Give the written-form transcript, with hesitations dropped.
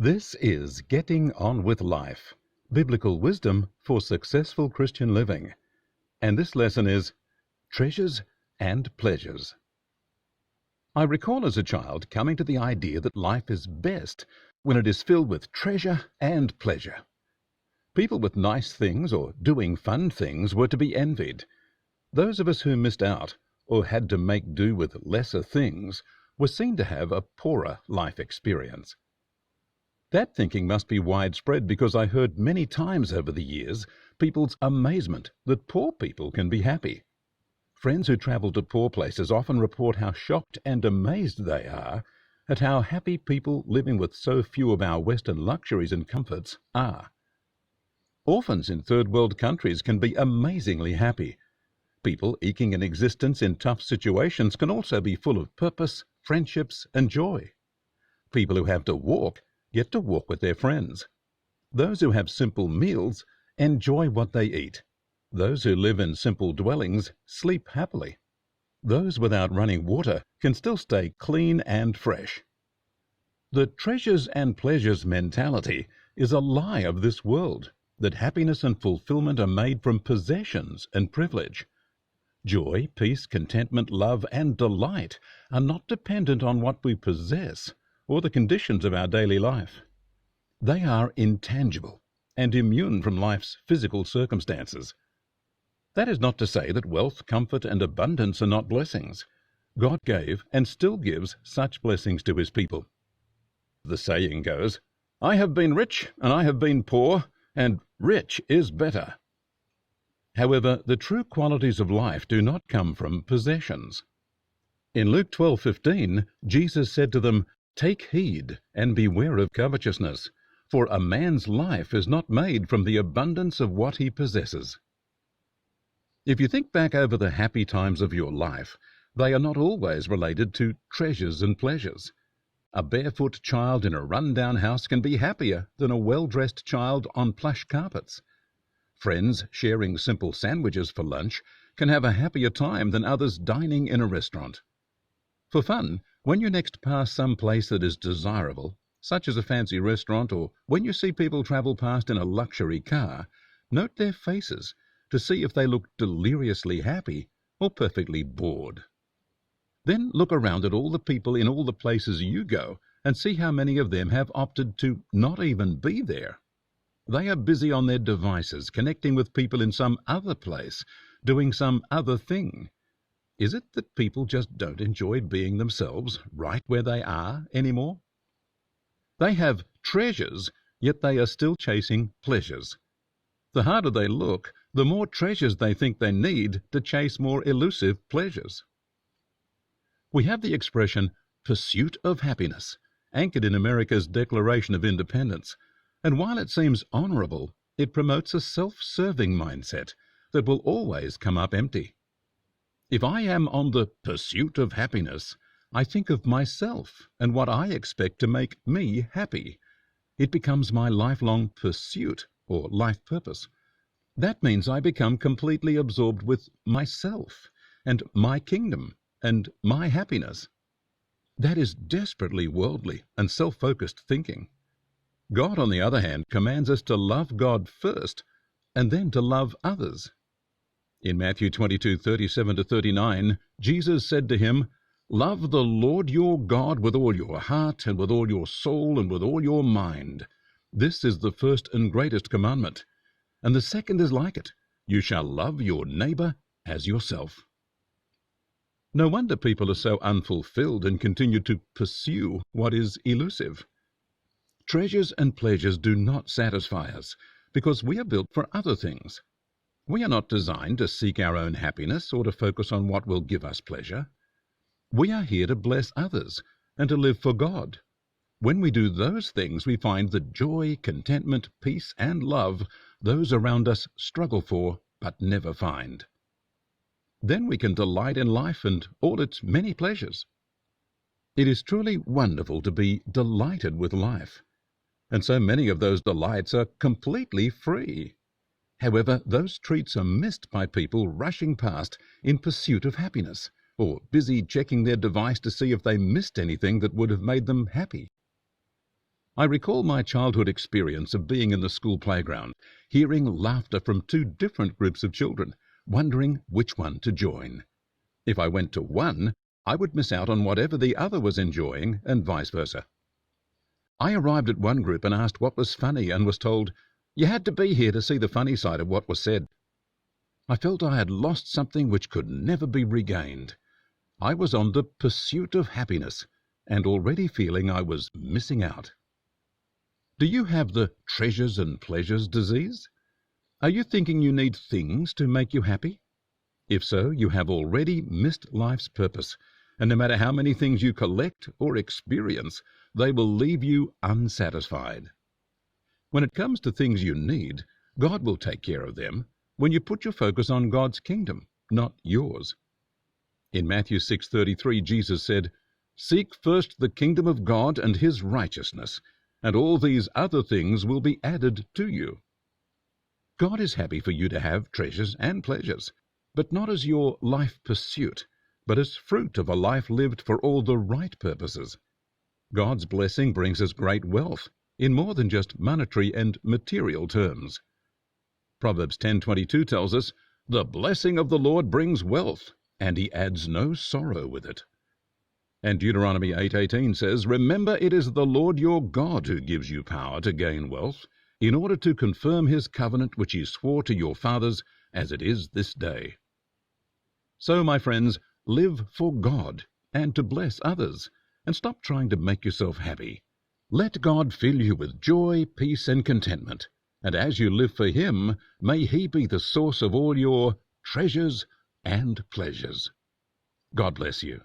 This is Getting On with Life, Biblical Wisdom for Successful Christian Living. And this lesson is Treasures and Pleasures. I recall as a child coming to the idea that life is best when it is filled with treasure and pleasure. People with nice things or doing fun things were to be envied. Those of us who missed out or had to make do with lesser things were seen to have a poorer life experience. That thinking must be widespread because I heard many times over the years people's amazement that poor people can be happy. Friends who travel to poor places often report how shocked and amazed they are at how happy people living with so few of our Western luxuries and comforts are. Orphans in third world countries can be amazingly happy. People eking an existence in tough situations can also be full of purpose, friendships, and joy. People who have to walk get to walk with their friends. Those who have simple meals enjoy what they eat. Those who live in simple dwellings sleep happily. Those without running water can still stay clean and fresh. The treasures and pleasures mentality is a lie of this world, that happiness and fulfillment are made from possessions and privilege. Joy, peace, contentment, love, and delight are not dependent on what we possess or the conditions of our daily life. They are intangible and immune from life's physical circumstances. That is not to say that wealth, comfort, and abundance are not blessings. God gave and still gives such blessings to his people. The saying goes, "I have been rich and I have been poor, and rich is better." However, the true qualities of life do not come from possessions. In Luke 12:15, Jesus said to them, "Take heed and beware of covetousness, for a man's life is not made from the abundance of what he possesses." If you think back over the happy times of your life, they are not always related to treasures and pleasures. A barefoot child in a run-down house can be happier than a well-dressed child on plush carpets. Friends sharing simple sandwiches for lunch can have a happier time than others dining in a restaurant. For fun, when you next pass some place that is desirable, such as a fancy restaurant, or when you see people travel past in a luxury car, note their faces to see if they look deliriously happy or perfectly bored. Then look around at all the people in all the places you go and see how many of them have opted to not even be there. They are busy on their devices, connecting with people in some other place, doing some other thing. Is it that people just don't enjoy being themselves right where they are anymore? They have treasures, yet they are still chasing pleasures. The harder they look, the more treasures they think they need to chase more elusive pleasures. We have the expression pursuit of happiness, anchored in America's Declaration of Independence, and while it seems honorable, it promotes a self-serving mindset that will always come up empty. If I am on the pursuit of happiness, I think of myself and what I expect to make me happy. It becomes my lifelong pursuit or life purpose. That means I become completely absorbed with myself and my kingdom and my happiness. That is desperately worldly and self-focused thinking. God, on the other hand, commands us to love God first and then to love others. In Matthew 22:37-39, Jesus said to him, "Love the Lord your God with all your heart and with all your soul and with all your mind. This is the first and greatest commandment. And the second is like it. You shall love your neighbor as yourself." No wonder people are so unfulfilled and continue to pursue what is elusive. Treasures and pleasures do not satisfy us because we are built for other things. We are not designed to seek our own happiness or to focus on what will give us pleasure. We are here to bless others and to live for God. When we do those things, we find the joy, contentment, peace, and love those around us struggle for but never find. Then we can delight in life and all its many pleasures. It is truly wonderful to be delighted with life, and so many of those delights are completely free. However, those treats are missed by people rushing past in pursuit of happiness, or busy checking their device to see if they missed anything that would have made them happy. I recall my childhood experience of being in the school playground, hearing laughter from two different groups of children, wondering which one to join. If I went to one, I would miss out on whatever the other was enjoying, and vice versa. I arrived at one group and asked what was funny and was told, "You had to be here to see the funny side of what was said." I felt I had lost something which could never be regained. I was on the pursuit of happiness, and already feeling I was missing out. Do you have the treasures and pleasures disease? Are you thinking you need things to make you happy? If so, you have already missed life's purpose, and no matter how many things you collect or experience, they will leave you unsatisfied. When it comes to things you need, God will take care of them when you put your focus on God's kingdom, not yours. In Matthew 6:33, Jesus said, "Seek first the kingdom of God and his righteousness, and all these other things will be added to you." God is happy for you to have treasures and pleasures, but not as your life pursuit, but as fruit of a life lived for all the right purposes. God's blessing brings us great wealth in more than just monetary and material terms. Proverbs 10:22 tells us, "The blessing of the Lord brings wealth, and he adds no sorrow with it." And Deuteronomy 8:18 says, "Remember, it is the Lord your God who gives you power to gain wealth, in order to confirm his covenant which he swore to your fathers, as it is this day." So, my friends, live for God and to bless others, and stop trying to make yourself happy. Let God fill you with joy, peace, and contentment, and as you live for him, may he be the source of all your treasures and pleasures. God bless you.